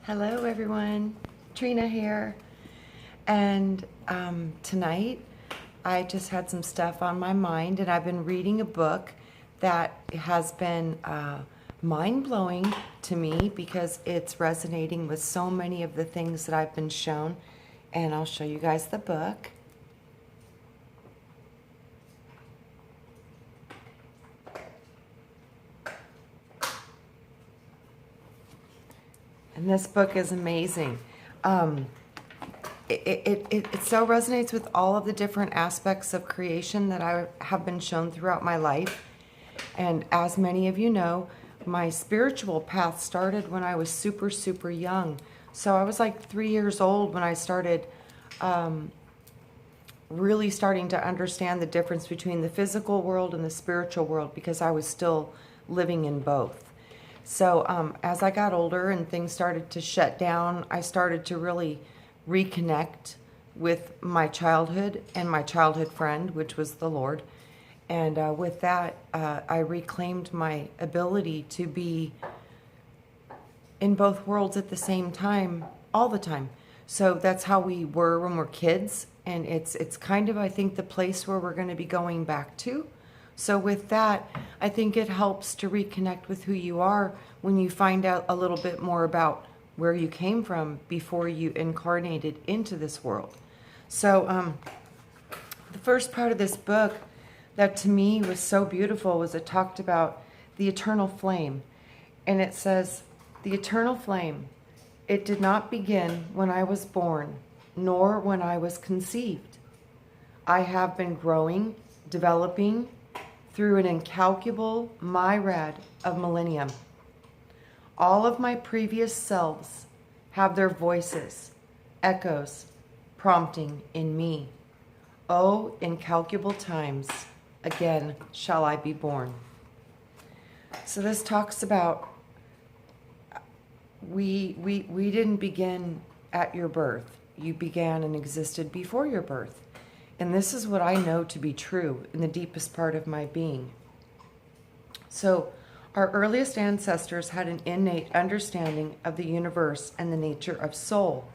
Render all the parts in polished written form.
Hello, everyone. Trina here. And tonight, I just had some stuff on my mind, and I've been reading a book that has been mind blowing to me because it's resonating with so many of the things that I've been shown. And I'll show you guys the book. And this book is amazing. It so resonates with all of the different aspects of creation that I have been shown throughout my life. And as many of you know, my spiritual path started when I was super, super young. So I was like 3 years old when I started really starting to understand the difference between the physical world and the spiritual world because I was still living in both. So as I got older and things started to shut down, I started to really reconnect with my childhood and my childhood friend, which was the Lord. And with that, I reclaimed my ability to be in both worlds at the same time, all the time. So that's how we were when we're kids. And it's kind of, I think, the place where we're going to be going back to. So with that, I think it helps to reconnect with who you are when you find out a little bit more about where you came from before you incarnated into this world. So the first part of this book that to me was so beautiful was it talked about the eternal flame. And it says, the eternal flame, it did not begin when I was born, nor when I was conceived. I have been growing, developing, through an incalculable myriad of millennium. All of my previous selves have their voices, echoes, prompting in me. Oh, incalculable times, again shall I be born. So this talks about we didn't begin at your birth. You began and existed before your birth. And this is what I know to be true in the deepest part of my being. So, our earliest ancestors had an innate understanding of the universe and the nature of soul.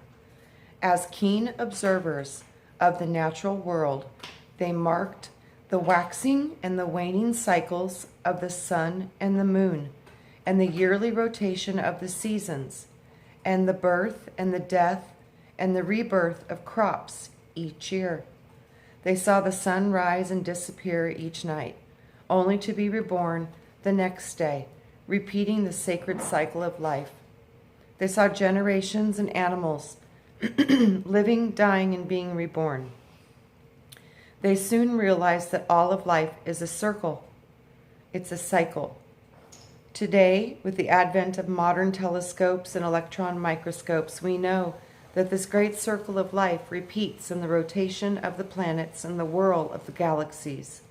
As keen observers of the natural world, they marked the waxing and the waning cycles of the sun and the moon, and the yearly rotation of the seasons, and the birth and the death and the rebirth of crops each year. They saw the sun rise and disappear each night, only to be reborn the next day, repeating the sacred cycle of life. They saw generations and animals living, dying, and being reborn. They soon realized that all of life is a circle. It's a cycle. Today, with the advent of modern telescopes and electron microscopes, we know that this great circle of life repeats in the rotation of the planets and the whirl of the galaxies,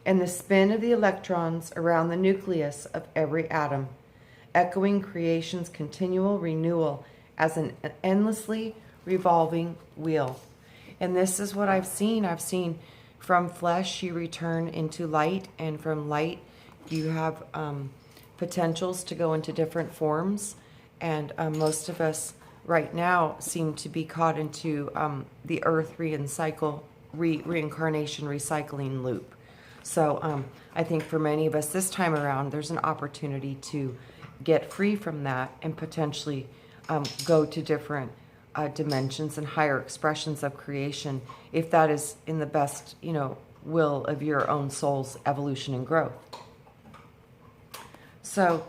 and the spin of the electrons around the nucleus of every atom, echoing creation's continual renewal as an endlessly revolving wheel. And this is what I've seen. I've seen from flesh you return into light, and from light you have potentials to go into different forms. And most of us right now seem to be caught into the earth reincarnation recycling loop. So I think for many of us this time around, there's an opportunity to get free from that and potentially go to different dimensions and higher expressions of creation, if that is in the best, will of your own soul's evolution and growth. So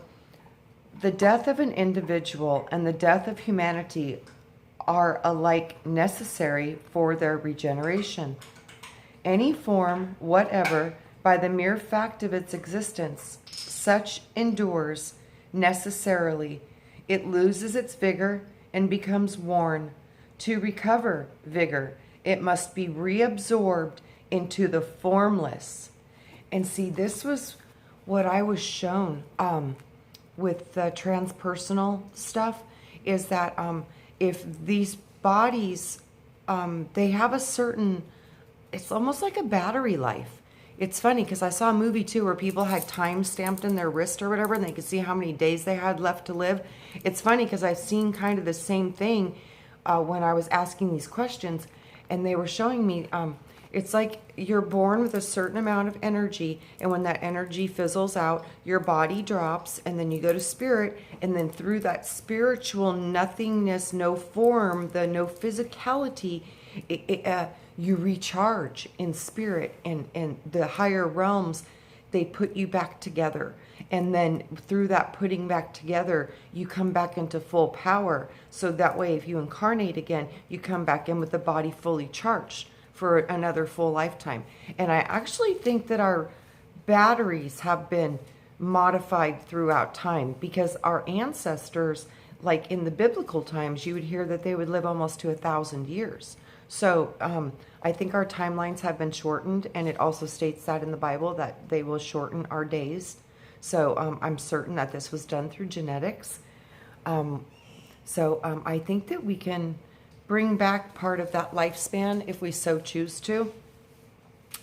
the death of an individual and the death of humanity are alike necessary for their regeneration. Any form, whatever, by the mere fact of its existence, such endures necessarily. It loses its vigor and becomes worn. To recover vigor, it must be reabsorbed into the formless. And see, this was what I was shown with the transpersonal stuff, is that if these bodies, they have a certain, it's almost like a battery life. it's funny because I saw a movie too where people had time stamped in their wrist or whatever, and they could see how many days they had left to live. It's funny because I've seen kind of the same thing when I was asking these questions, and they were showing me it's like you're born with a certain amount of energy, and when that energy fizzles out, your body drops, and then you go to spirit, and then through that spiritual nothingness, no form, the no physicality, you recharge in spirit, and the higher realms, they put you back together. And then through that putting back together, you come back into full power. So that way, if you incarnate again, you come back in with the body fully charged for another full lifetime. And I actually think that our batteries have been modified throughout time, because our ancestors, like in the biblical times, you would hear that they would live almost to 1,000 years. So I think our timelines have been shortened, and it also states that in the Bible that they will shorten our days. So I'm certain that this was done through genetics. I think that we can bring back part of that lifespan if we so choose to.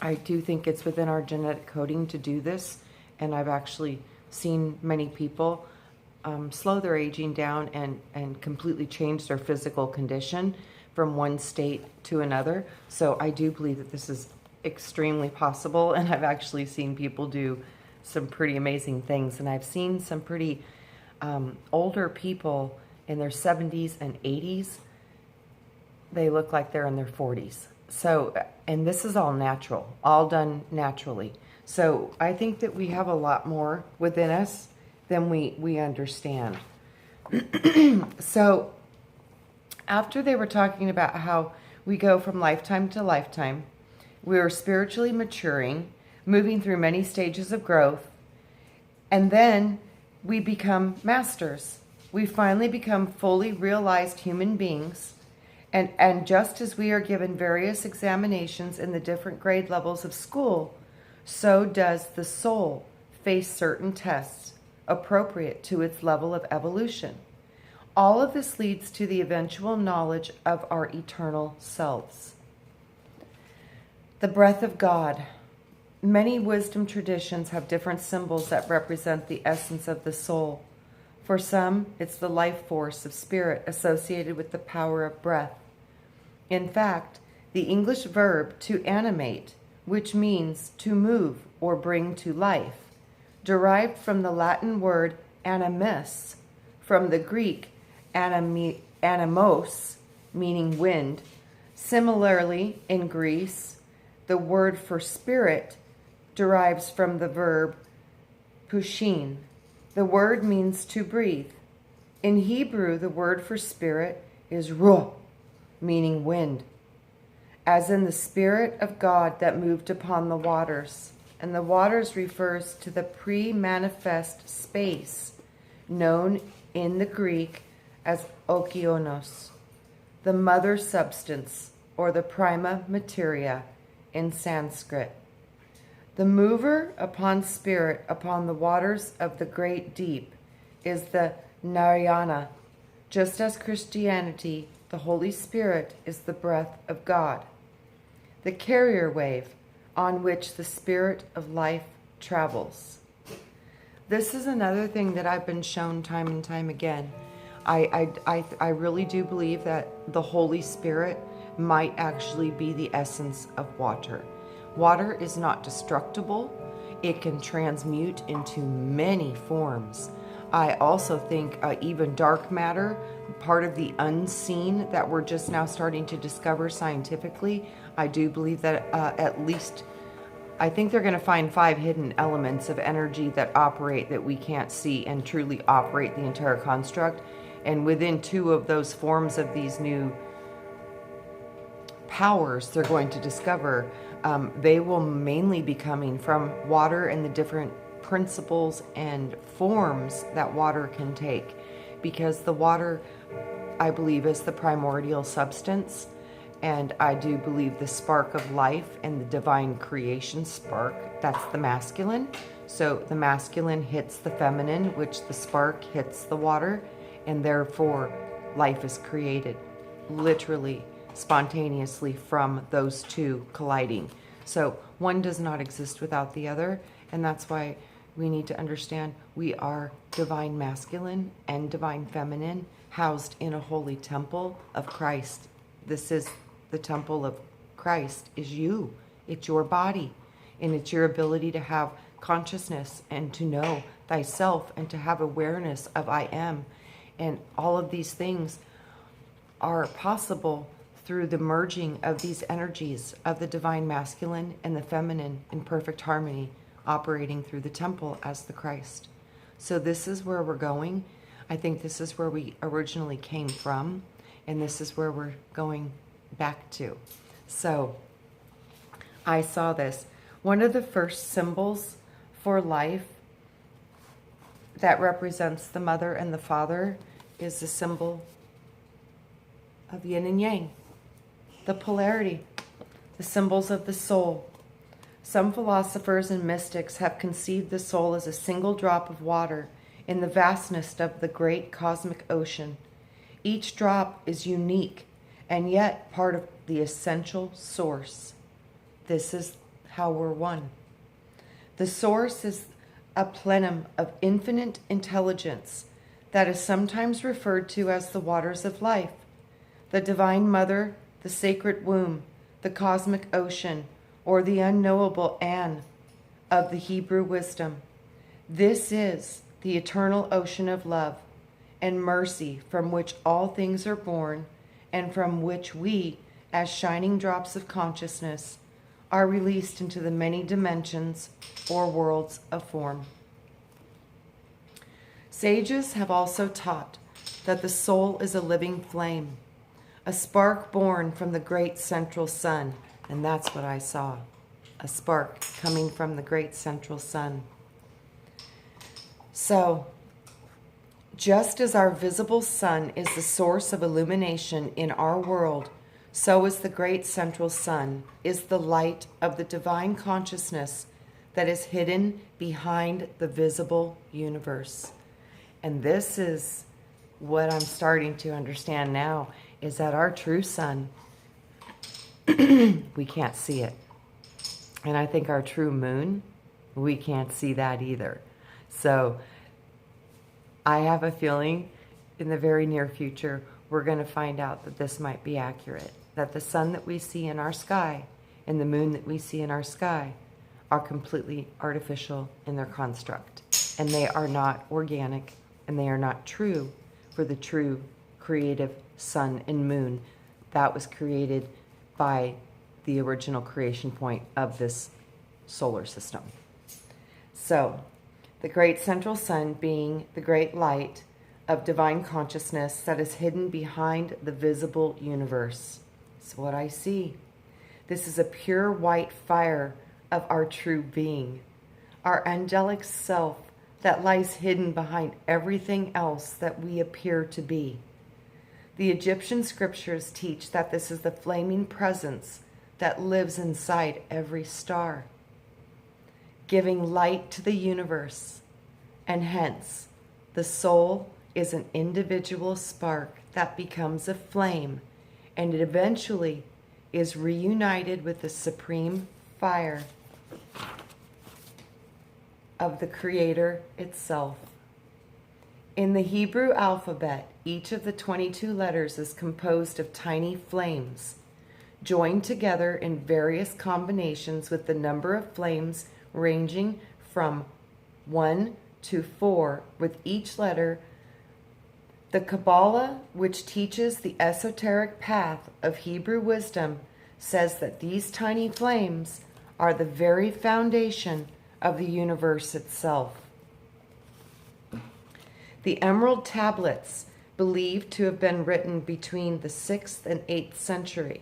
I do think it's within our genetic coding to do this, and I've actually seen many people slow their aging down and completely change their physical condition from one state to another. So I do believe that this is extremely possible, and I've actually seen people do some pretty amazing things. And I've seen some pretty older people in their 70s and 80s. They look like they're in their 40s. So, and this is all natural, all done naturally. So I think that we have a lot more within us than we understand. So after they were talking about how we go from lifetime to lifetime, we are spiritually maturing, moving through many stages of growth, and then we become masters. We finally become fully realized human beings, and just as we are given various examinations in the different grade levels of school, so does the soul face certain tests appropriate to its level of evolution. All of this leads to the eventual knowledge of our eternal selves. The breath of God. Many wisdom traditions have different symbols that represent the essence of the soul. For some, it's the life force of spirit associated with the power of breath. In fact, the English verb to animate, which means to move or bring to life, derived from the Latin word animus, from the Greek animos, meaning wind. Similarly, in Greece, the word for spirit derives from the verb pushin. The word means to breathe. In Hebrew, the word for spirit is ruh, meaning wind, as in the Spirit of God that moved upon the waters. And the waters refers to the pre-manifest space, known in the Greek as okeanos, the mother substance, or the prima materia in Sanskrit. The mover upon spirit upon the waters of the great deep is the Narayana. Just as Christianity, the Holy Spirit is the breath of God, the carrier wave on which the spirit of life travels. This is another thing that I've been shown time and time again. I really do believe that the Holy Spirit might actually be the essence of water. Water is not destructible. It can transmute into many forms. I also think even dark matter, part of the unseen that we're just now starting to discover scientifically, I do believe that at least, I think they're going to find 5 hidden elements of energy that operate that we can't see and truly operate the entire construct. And within 2 of those forms of these new powers they're going to discover, they will mainly be coming from water and the different principles and forms that water can take, because the water, I believe, is the primordial substance, and I do believe the spark of life and the divine creation spark, that's the masculine. So the masculine hits the feminine, which the spark hits the water, and therefore life is created literally spontaneously from those 2 colliding. So One does not exist without the other, and that's why we need to understand we are divine masculine and divine feminine, housed in a holy temple of Christ. This is the temple of Christ, is you. It's your body, and it's your ability to have consciousness and to know thyself and to have awareness of I am. And all of these things are possible through the merging of these energies of the divine masculine and the feminine in perfect harmony, operating through the temple as the Christ. So this is where we're going. I think this is where we originally came from, and this is where we're going back to. So I saw this. One of the first symbols for life that represents the mother and the father is the symbol of yin and yang, the polarity, the symbols of the soul. Some philosophers and mystics have conceived the soul as a single drop of water in the vastness of the great cosmic ocean. Each drop is unique and yet part of the essential source. This is how we're one. The source is a plenum of infinite intelligence that is sometimes referred to as the waters of life, the divine mother, the sacred womb, the cosmic ocean, or the unknowable An of the Hebrew wisdom. This is the eternal ocean of love and mercy from which all things are born and from which we, as shining drops of consciousness, are released into the many dimensions or worlds of form. Sages have also taught that the soul is a living flame, a spark born from the great central sun, and that's what I saw, a spark coming from the great central sun. So, just as our visible sun is the source of illumination in our world, so is the great central sun, is the light of the divine consciousness that is hidden behind the visible universe. And this is what I'm starting to understand now, is that our true sun, we can't see it. And I think our true moon, we can't see that either. So I have a feeling in the very near future, we're going to find out that this might be accurate, that the sun that we see in our sky and the moon that we see in our sky are completely artificial in their construct. And they are not organic, and they are not true for the true creative sun and moon that was created by the original creation point of this solar system. So, the great central sun being the great light of divine consciousness that is hidden behind the visible universe. That's what I see. This is a pure white fire of our true being, our angelic self that lies hidden behind everything else that we appear to be. The Egyptian scriptures teach that this is the flaming presence that lives inside every star, giving light to the universe, and hence the soul is an individual spark that becomes a flame, and it eventually is reunited with the supreme fire of the Creator itself. In the Hebrew alphabet, each of the 22 letters is composed of tiny flames, joined together in various combinations with the number of flames ranging from 1 to 4 with each letter. The Kabbalah, which teaches the esoteric path of Hebrew wisdom, says that these tiny flames are the very foundation of the universe itself. The Emerald Tablets, believed to have been written between the 6th and 8th century,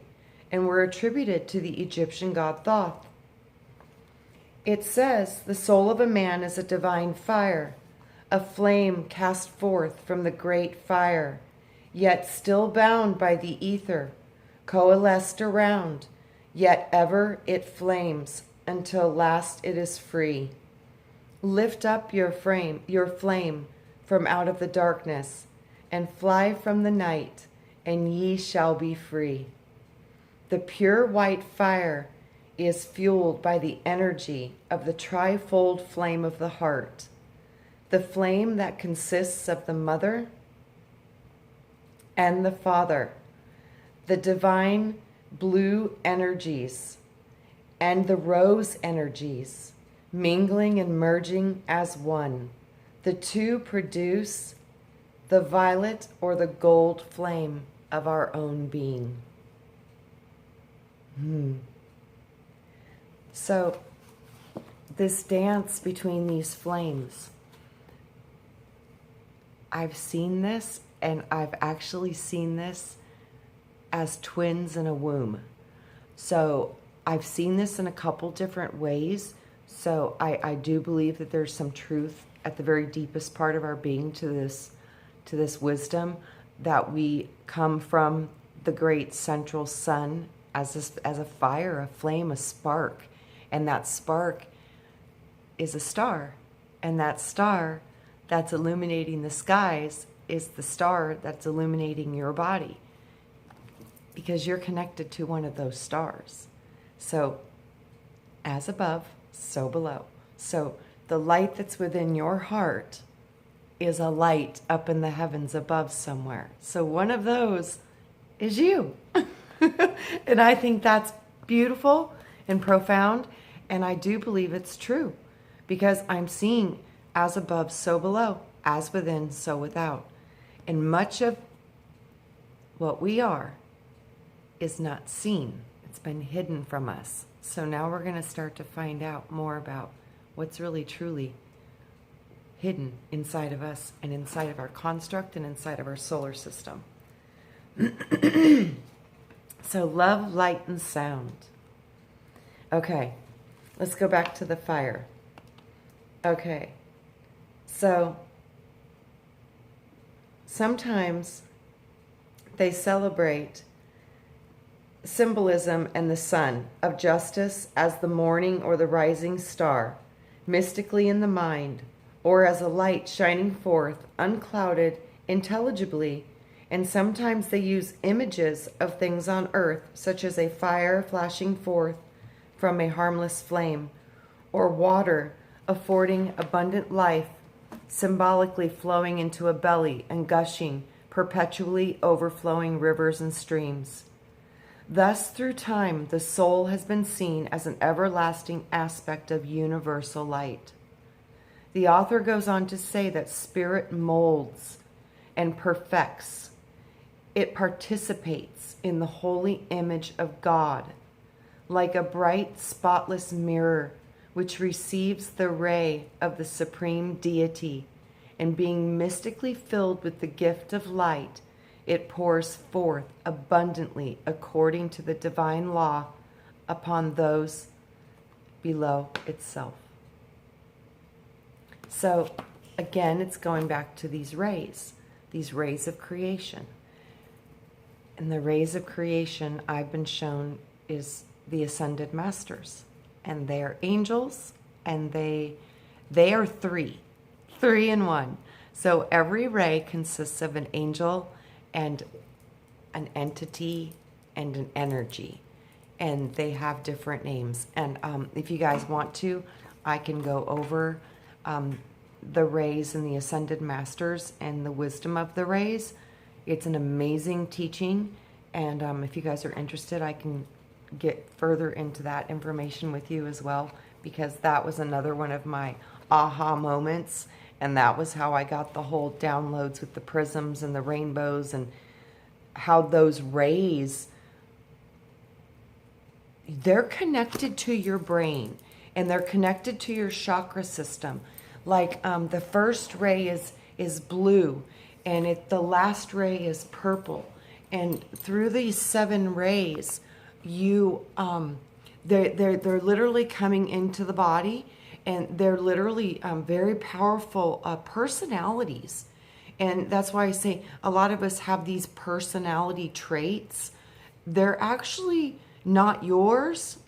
and were attributed to the Egyptian god Thoth. It says the soul of a man is a divine fire, a flame cast forth from the great fire, yet still bound by the ether, coalesced around, yet ever it flames until last it is free. Lift up your flame from out of the darkness, and fly from the night, and ye shall be free. The pure white fire is fueled by the energy of the trifold flame of the heart, the flame that consists of the mother and the father, the divine blue energies and the rose energies, mingling and merging as one. The two produce the violet or the gold flame of our own being. So, this dance between these flames, I've seen this, and I've actually seen this as twins in a womb. So I've seen this in a couple different ways. So I do believe that there's some truth at the very deepest part of our being to this wisdom, that we come from the great central sun as a fire, a flame, a spark. And that spark is a star. And that star that's illuminating the skies is the star that's illuminating your body, because you're connected to one of those stars. So, as above, so below. So, the light that's within your heart is a light up in the heavens above somewhere. So, one of those is you. And I think that's beautiful and profound. And I do believe it's true, because I'm seeing as above, so below, as within, so without. And much of what we are is not seen. It's been hidden from us. So now we're going to start to find out more about what's really truly hidden inside of us and inside of our construct and inside of our solar system. So love, light, and sound. Okay, let's go back to the fire. Okay, so sometimes they celebrate symbolism and the sun of justice as the morning or the rising star, mystically in the mind, or as a light shining forth, unclouded, intelligibly. And sometimes they use images of things on earth, such as a fire flashing forth from a harmless flame, or water affording abundant life, symbolically flowing into a belly and gushing, perpetually overflowing rivers and streams. Thus, through time, the soul has been seen as an everlasting aspect of universal light. The author goes on to say that spirit molds and perfects. It participates in the holy image of God, like a bright, spotless mirror which receives the ray of the supreme deity, and being mystically filled with the gift of light, it pours forth abundantly according to the divine law upon those below itself. So again, it's going back to these rays of creation. And the rays of creation I've been shown is the ascended masters, and they are angels, and they are three in one. So every ray consists of an angel and an entity and an energy, and they have different names. And if you guys want to, I can go over the rays and the ascended masters and the wisdom of the rays. It's an amazing teaching, and if you guys are interested, I can get further into that information with you as well, because that was another one of my aha moments, and that was how I got the whole downloads with the prisms and the rainbows, and how those rays, they're connected to your brain, and they're connected to your chakra system. Like the first ray is blue, and the last ray is purple. And through these 7 rays, you they're literally coming into the body, and they're literally very powerful personalities. And that's why I say a lot of us have these personality traits. They're actually not yours.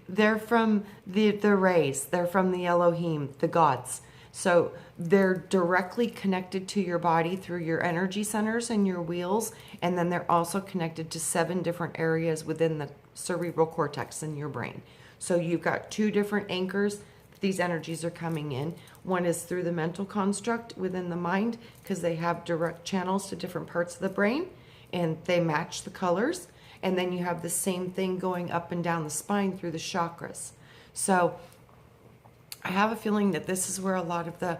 They're from the rays. They're from the Elohim, the gods. So they're directly connected to your body through your energy centers and your wheels. And then they're also connected to 7 different areas within cerebral cortex in your brain. So you've got two different anchors. These energies are coming in. One is through the mental construct within the mind, because they have direct channels to different parts of the brain and they match the colors. And then you have the same thing going up and down the spine through the chakras. So I have a feeling that this is where a lot of the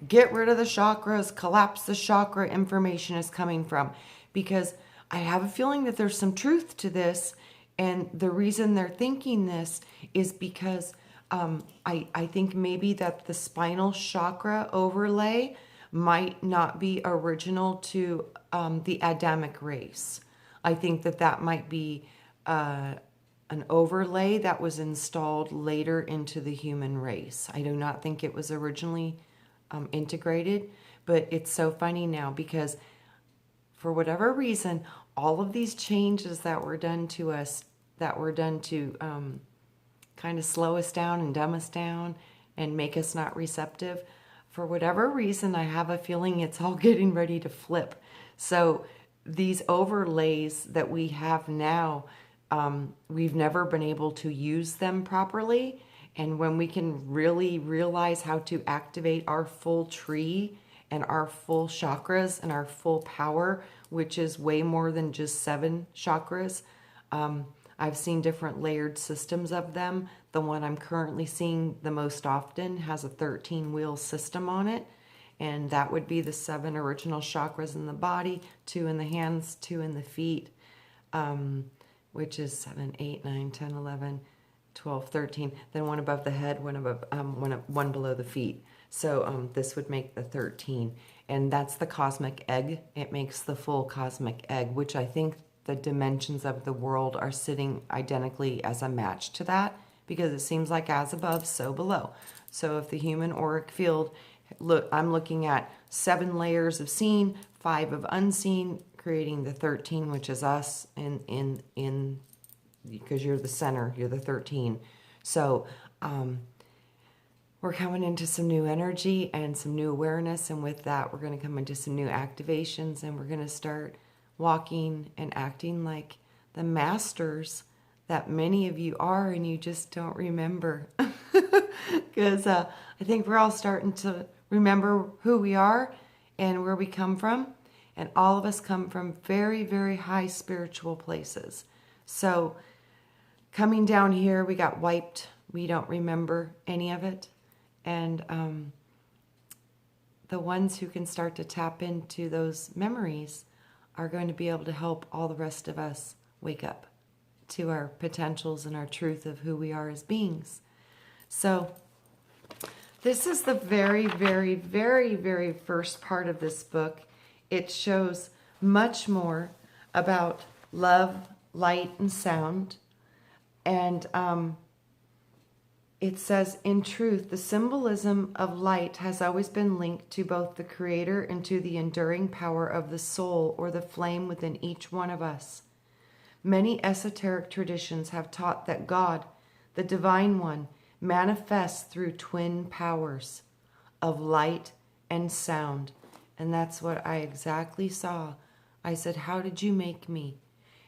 get rid of the chakras, collapse the chakra information is coming from, because I have a feeling that there's some truth to this. And the reason they're thinking this is because I think maybe that the spinal chakra overlay might not be original to the Adamic race. I think that that might be an overlay that was installed later into the human race. I do not think it was originally integrated, but it's so funny now because for whatever reason, all of these changes that were done to us, that were done to kind of slow us down and dumb us down and make us not receptive, for whatever reason, I have a feeling it's all getting ready to flip. So these overlays that we have now, we've never been able to use them properly. And when we can really realize how to activate our full tree and our full chakras and our full power, which is way more than just 7 chakras, I've seen different layered systems of them. The one I'm currently seeing the most often has a 13-wheel system on it. And that would be the 7 original chakras in the body, 2 in the hands, 2 in the feet, which is 7, 8, 9, 10, 11, 12, 13. Then one above the head, one above, one below the feet. So this would make the 13. And that's the cosmic egg. It makes the full cosmic egg, which I think the dimensions of the world are sitting identically as a match to that, because it seems like as above, so below. So if the human auric field, look, I'm looking at 7 layers of seen, 5 of unseen, creating the 13, which is us in because you're the center, you're the 13. So we're coming into some new energy and some new awareness, and with that, we're going to come into some new activations, and we're going to start walking and acting like the masters that many of you are, and you just don't remember. Because I think we're all starting to remember who we are and where we come from. And all of us come from very, very high spiritual places. So coming down here, we got wiped. We don't remember any of it. And the ones who can start to tap into those memories are going to be able to help all the rest of us wake up to our potentials and our truth of who we are as beings. So this is the very, very, very, very first part of this book. It shows much more about love, light, and sound. And it says, in truth, the symbolism of light has always been linked to both the Creator and to the enduring power of the soul, or the flame within each one of us. Many esoteric traditions have taught that God, the Divine One, manifests through twin powers of light and sound. And that's what I exactly saw. I said, how did you make me?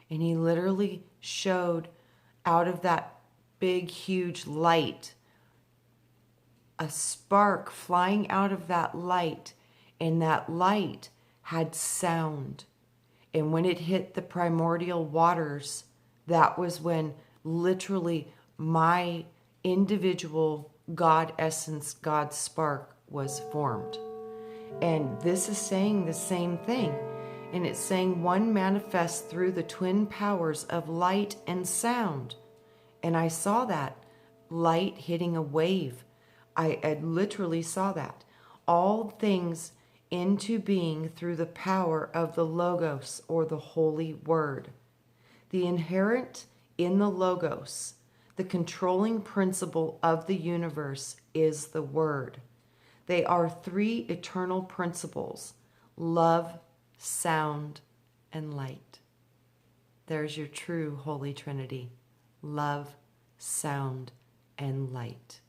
And he literally showed out of that big, huge light, a spark flying out of that light, and that light had sound. And when it hit the primordial waters, that was when literally my individual God essence, God spark was formed. And this is saying the same thing. And it's saying one manifests through the twin powers of light and sound. And I saw that light hitting a wave. I literally saw that. All things into being through the power of the Logos, or the Holy Word. The inherent in the Logos, the controlling principle of the universe, is the Word. They are 3 eternal principles: love, sound, and light. There's your true Holy Trinity. Love, sound, and light.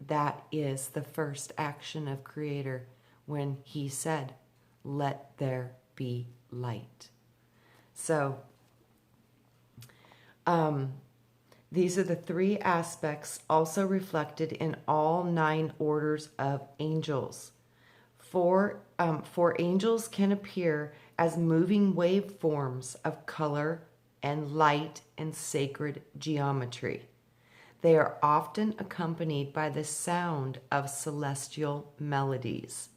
That is the first action of Creator when he said, let there be light. So These are the three aspects also reflected in all 9 orders of angels. For angels can appear as moving waveforms of color and light and sacred geometry. They are often accompanied by the sound of celestial melodies.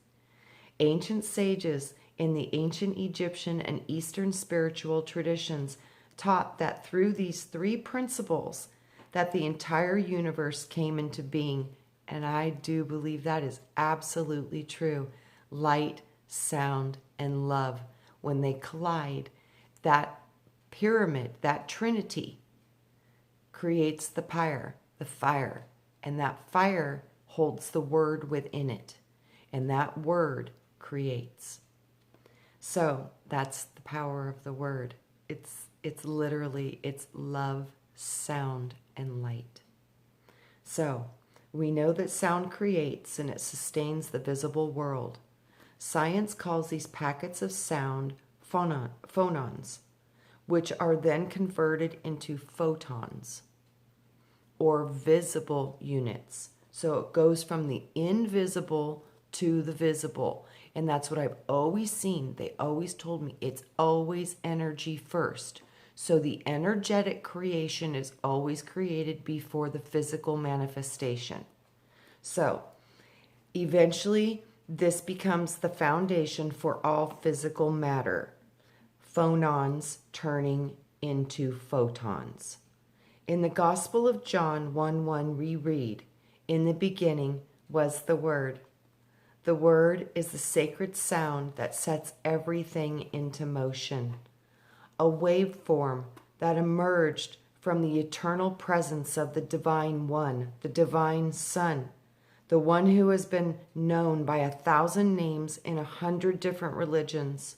Ancient sages in the ancient Egyptian and Eastern spiritual traditions taught that through these 3 principles that the entire universe came into being, and I do believe that is absolutely true. Light, sound, and love, when they collide, that pyramid, that trinity, creates the fire, and that fire holds the word within it, and that word creates. So that's the power of the word. It's literally, it's love, sound, and light. So we know that sound creates and it sustains the visible world. Science calls these packets of sound phonons, which are then converted into photons, or visible units. So it goes from the invisible to the visible. And that's what I've always seen. They always told me it's always energy first. So the energetic creation is always created before the physical manifestation. So eventually, this becomes the foundation for all physical matter. Phonons turning into photons. In the Gospel of John 1:1 we read, "In the beginning was the Word." The Word is the sacred sound that sets everything into motion. A waveform that emerged from the eternal presence of the Divine One, the Divine Son, the one who has been known by 1,000 names in 100 different religions.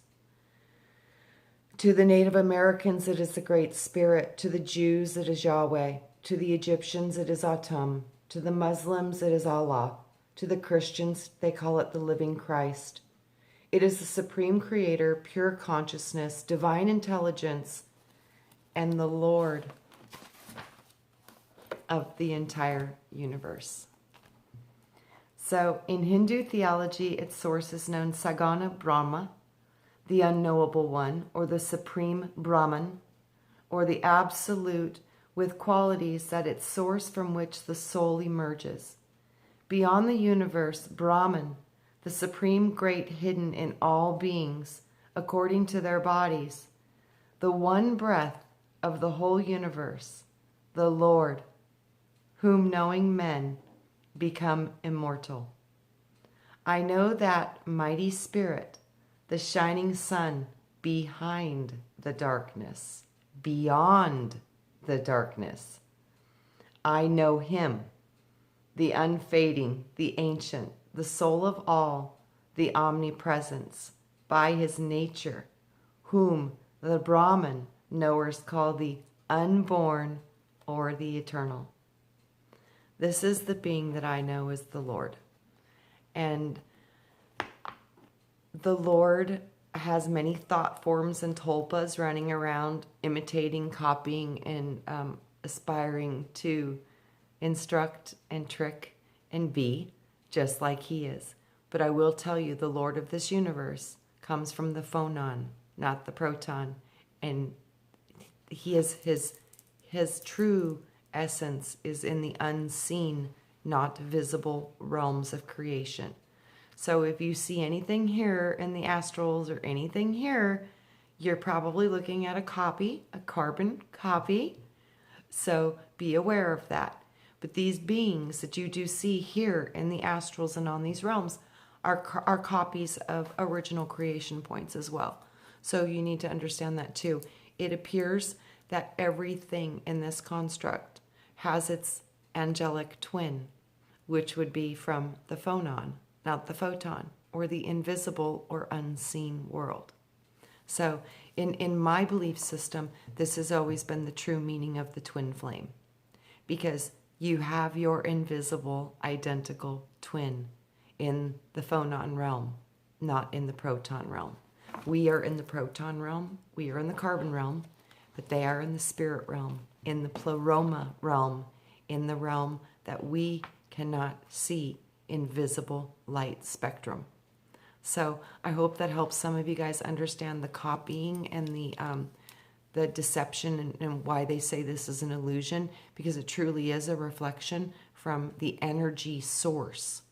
To the Native Americans, it is the Great Spirit. To the Jews, it is Yahweh. To the Egyptians, it is Atum. To the Muslims, it is Allah. To the Christians, they call it the living Christ. It is the supreme creator, pure consciousness, divine intelligence, and the Lord of the entire universe. So in Hindu theology, its source is known Saguna Brahma, the unknowable one, or the supreme Brahman, or the absolute with qualities that its source from which the soul emerges. Beyond the universe, Brahman, the supreme great hidden in all beings, according to their bodies, the one breath of the whole universe, the Lord, whom knowing men become immortal. I know that mighty spirit, the shining sun behind the darkness, beyond the darkness. I know him, the unfading, the ancient, the soul of all, the omnipresence, by his nature, whom the Brahman knowers call the unborn or the eternal. This is the being that I know as the Lord. And the Lord has many thought forms and tulpas running around, imitating, copying, and aspiring to instruct and trick and be just like he is. But I will tell you, the Lord of this universe comes from the phonon, not the proton. And he is his true essence is in the unseen, not visible realms of creation. So if you see anything here in the astrals or anything here, you're probably looking at a copy, a carbon copy. So be aware of that. But these beings that you do see here in the astrals and on these realms are copies of original creation points as well. So you need to understand that too. It appears that everything in this construct has its angelic twin, which would be from the phonon, not the photon, or the invisible or unseen world. So in my belief system, this has always been the true meaning of the twin flame, because you have your invisible identical twin in the phonon realm, not in the proton realm. We are in the proton realm, we are in the carbon realm, but they are in the spirit realm. in the pleroma realm, in the realm that we cannot see, invisible light spectrum. So I hope that helps some of you guys understand the copying and the deception and why they say this is an illusion, because it truly is a reflection from the energy source.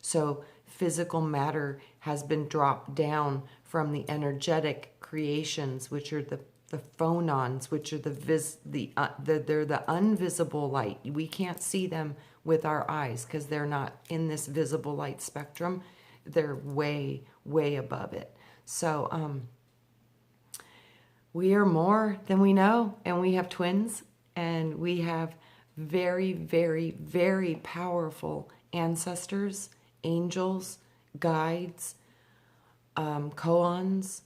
So physical matter has been dropped down from the energetic creations, which are the phonons, which are they're the invisible light. We can't see them with our eyes because they're not in this visible light spectrum. They're way, way above it. So we are more than we know, and we have twins, and we have very, very, very powerful ancestors, angels, guides, koans,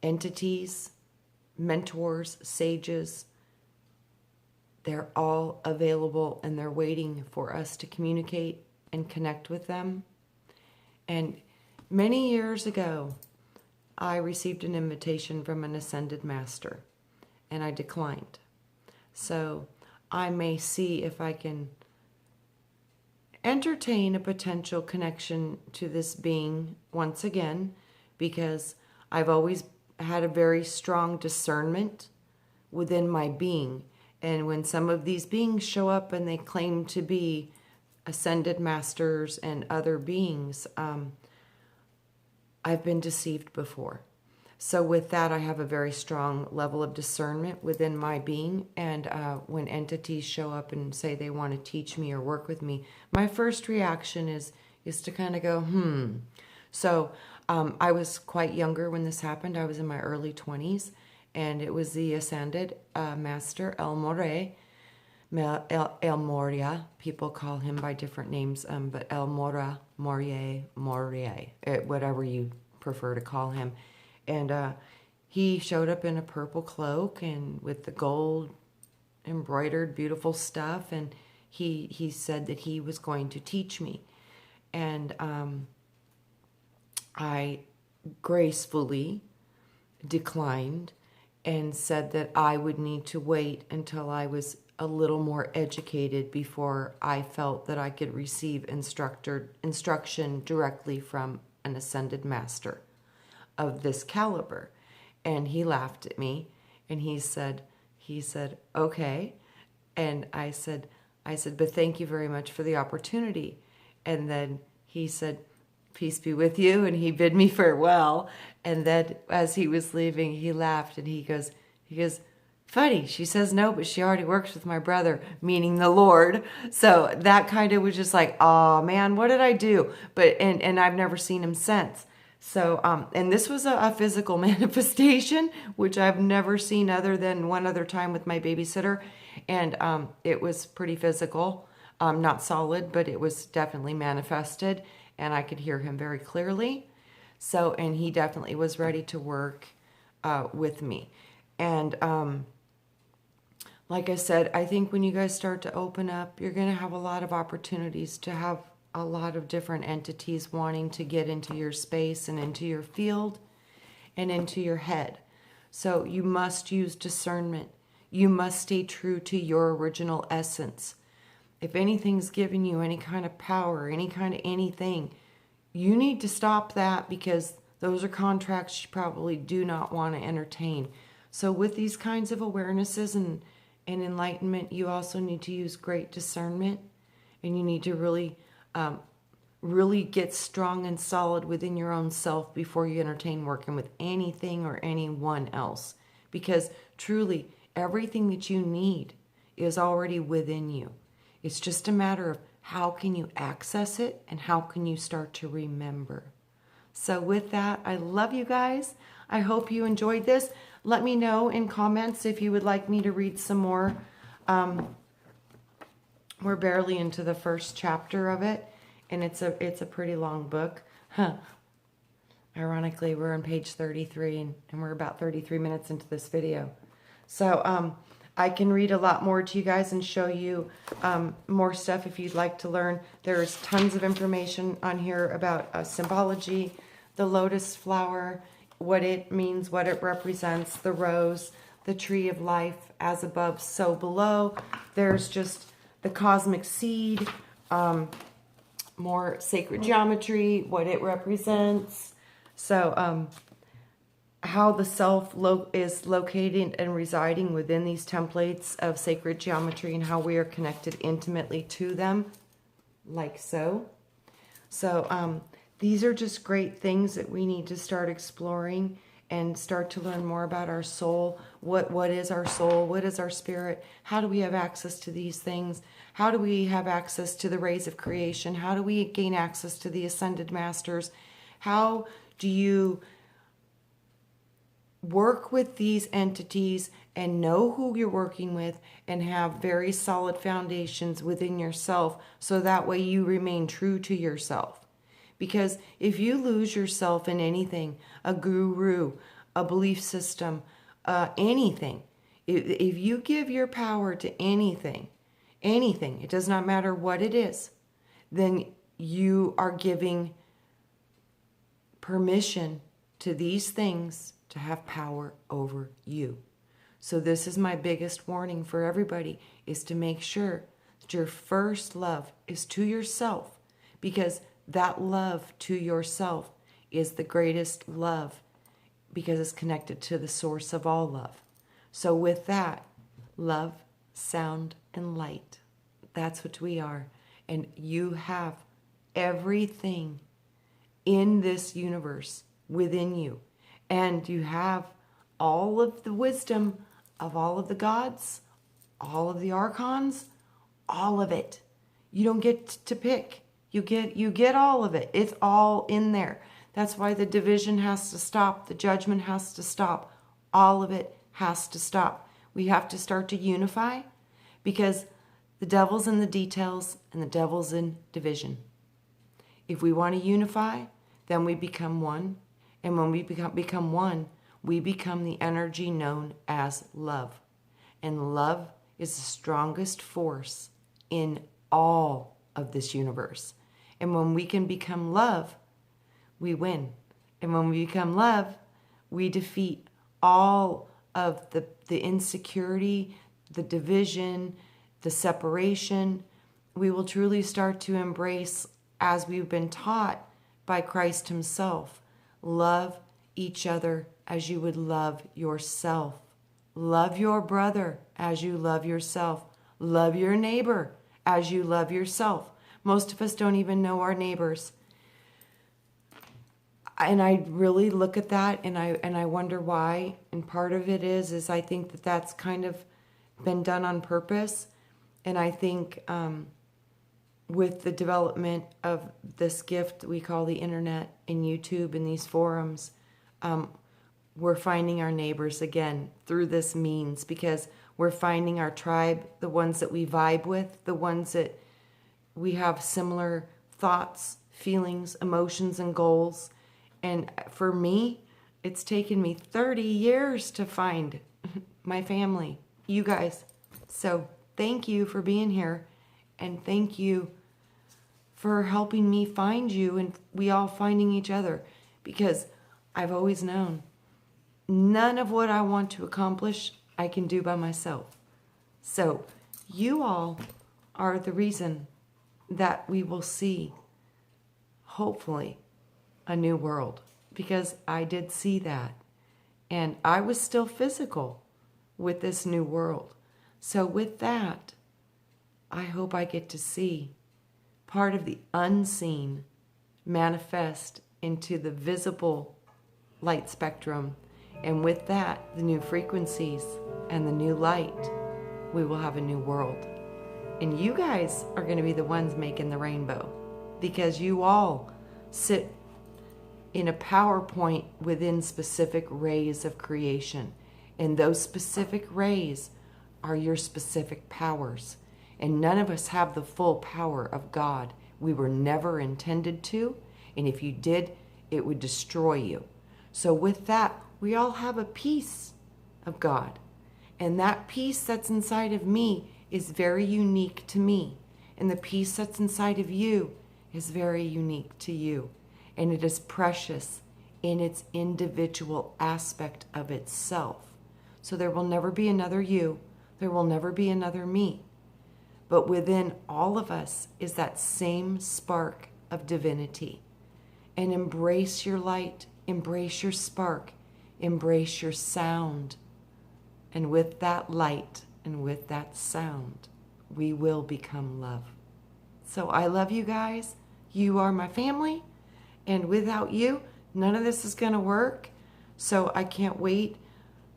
entities, mentors, sages. They're all available, and they're waiting for us to communicate and connect with them. And many years ago, I received an invitation from an ascended master, and I declined. So I may see if I can entertain a potential connection to this being once again, because I've always had a very strong discernment within my being. And when some of these beings show up and they claim to be ascended masters and other beings, I've been deceived before. So with that, I have a very strong level of discernment within my being. And when entities show up and say they want to teach me or work with me, my first reaction is to kind of go, So I was quite younger when this happened. I was in my early 20s, and it was the ascended master, El Morya. El Morya, people call him by different names, but El Morya, whatever you prefer to call him. And he showed up in a purple cloak and with the gold embroidered beautiful stuff, and he said that he was going to teach me. And I gracefully declined and said that I would need to wait until I was a little more educated before I felt that I could receive instruction directly from an ascended master of this caliber. And he laughed at me, and he said, okay. And I said, but thank you very much for the opportunity. And then he said, peace be with you, and he bid me farewell. And then as he was leaving, he laughed, and he goes, funny, she says no, but she already works with my brother, meaning the Lord. So that kind of was just like, oh man, what did I do? But and I've never seen him since. So and this was a physical manifestation, which I've never seen other than one other time with my babysitter, and it was pretty physical, not solid, but it was definitely manifested, and I could hear him very clearly. So, and he definitely was ready to work with me. And like I said, I think when you guys start to open up, you're going to have a lot of opportunities to have a lot of different entities wanting to get into your space and into your field and into your head. So you must use discernment. You must stay true to your original essence. If anything's giving you any kind of power, any kind of anything, you need to stop that, because those are contracts you probably do not want to entertain. So with these kinds of awarenesses and enlightenment, you also need to use great discernment, and you need to really get strong and solid within your own self before you entertain working with anything or anyone else. Because truly, everything that you need is already within you. It's just a matter of how can you access it and how can you start to remember. So with that, I love you guys. I hope you enjoyed this. Let me know in comments if you would like me to read some more. We're barely into the first chapter of it, and it's a pretty long book. Ironically, we're on page 33, and we're about 33 minutes into this video. So I can read a lot more to you guys and show you more stuff if you'd like to learn. There's tons of information on here about symbology, the lotus flower, what it means, what it represents, the rose, the tree of life, as above, so below. There's just the cosmic seed, more sacred geometry, what it represents. So, how the self is located and residing within these templates of sacred geometry, and how we are connected intimately to them, like so. So these are just great things that we need to start exploring and start to learn more about our soul. What is our soul? What is our spirit? How do we have access to these things? How do we have access to the rays of creation? How do we gain access to the ascended masters? How do you work with these entities and know who you're working with and have very solid foundations within yourself, so that way you remain true to yourself? Because if you lose yourself in anything, a guru, a belief system, anything, if you give your power to anything, it does not matter what it is, then you are giving permission to these things to have power over you. So this is my biggest warning for everybody, is to make sure that your first love is to yourself, because that love to yourself is the greatest love, because it's connected to the source of all love. So with that, love, sound, and light, that's what we are. And you have everything in this universe within you. And you have all of the wisdom of all of the gods, all of the archons, all of it. You don't get to pick. You get all of it. It's all in there. That's why the division has to stop. The judgment has to stop. All of it has to stop. We have to start to unify, because the devil's in the details and the devil's in division. If we want to unify, then we become one. And when we become one, we become the energy known as love. And love is the strongest force in all of this universe. And when we can become love, we win. And when we become love, we defeat all of the insecurity, the division, the separation. We will truly start to embrace, as we've been taught by Christ himself, love each other as you would love yourself. Love your brother as you love yourself. Love your neighbor as you love yourself. Most of us don't even know our neighbors. And I really look at that and I wonder why. And part of it is I think that that's kind of been done on purpose. And I think with the development of this gift we call the internet and YouTube and these forums, we're finding our neighbors again through this means, because we're finding our tribe, the ones that we vibe with, the ones that we have similar thoughts, feelings, emotions, and goals. And for me, it's taken me 30 years to find my family, you guys. So thank you for being here, and thank you for helping me find you, and we all finding each other, because I've always known none of what I want to accomplish I can do by myself. So you all are the reason that we will see, hopefully, a new world, because I did see that, and I was still physical with this new world. So with that, I hope I get to see part of the unseen manifest into the visible light spectrum, and with that, the new frequencies and the new light, we will have a new world. And you guys are going to be the ones making the rainbow, because you all sit in a power point within specific rays of creation. And those specific rays are your specific powers. And none of us have the full power of God. We were never intended to. And if you did, it would destroy you. So with that, we all have a piece of God. And that piece that's inside of me is very unique to me. And the piece that's inside of you is very unique to you. And it is precious in its individual aspect of itself. So there will never be another you. There will never be another me. But within all of us is that same spark of divinity. And embrace your light, embrace your spark, embrace your sound. And with that light and with that sound, we will become love. So I love you guys. You are my family. And without you, none of this is going to work. So I can't wait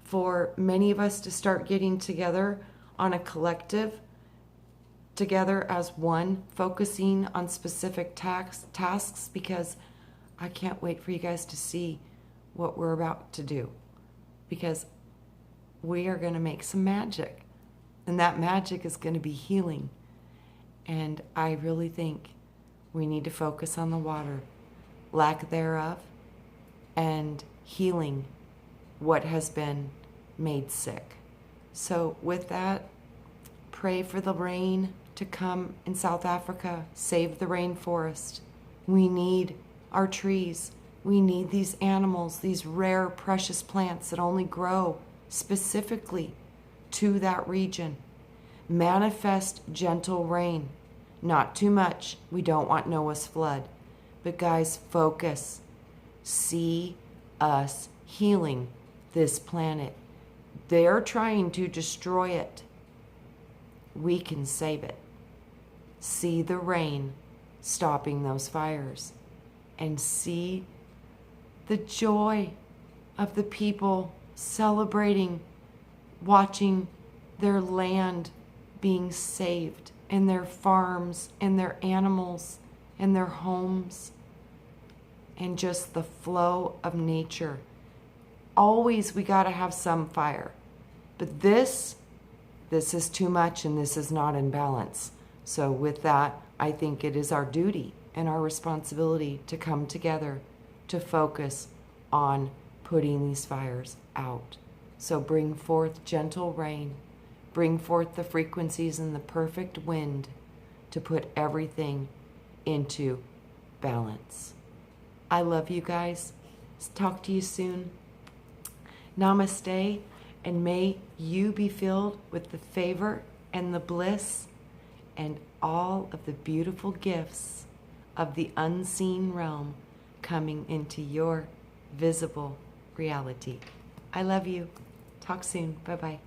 for many of us to start getting together on a collective, together as one, focusing on specific tasks, because I can't wait for you guys to see what we're about to do, because we are going to make some magic, and that magic is going to be healing. And I really think we need to focus on the water, lack thereof, and healing what has been made sick. So with that, pray for the rain to come in South Africa. Save the rainforest. We need our trees. We need these animals, these rare, precious plants that only grow specifically to that region. Manifest gentle rain. Not too much. We don't want Noah's flood. But guys, focus. See us healing this planet. They're trying to destroy it. We can save it. See the rain stopping those fires. And see the joy of the people celebrating, watching their land being saved, and their farms, and their animals, and their homes, and just the flow of nature. Always we got to have some fire. But this is too much, and this is not in balance. So with that, I think it is our duty and our responsibility to come together to focus on putting these fires out. So bring forth gentle rain, bring forth the frequencies and the perfect wind to put everything into balance. I love you guys. Talk to you soon. Namaste, and may you be filled with the favor and the bliss and all of the beautiful gifts of the unseen realm coming into your visible reality. I love you. Talk soon. Bye-bye.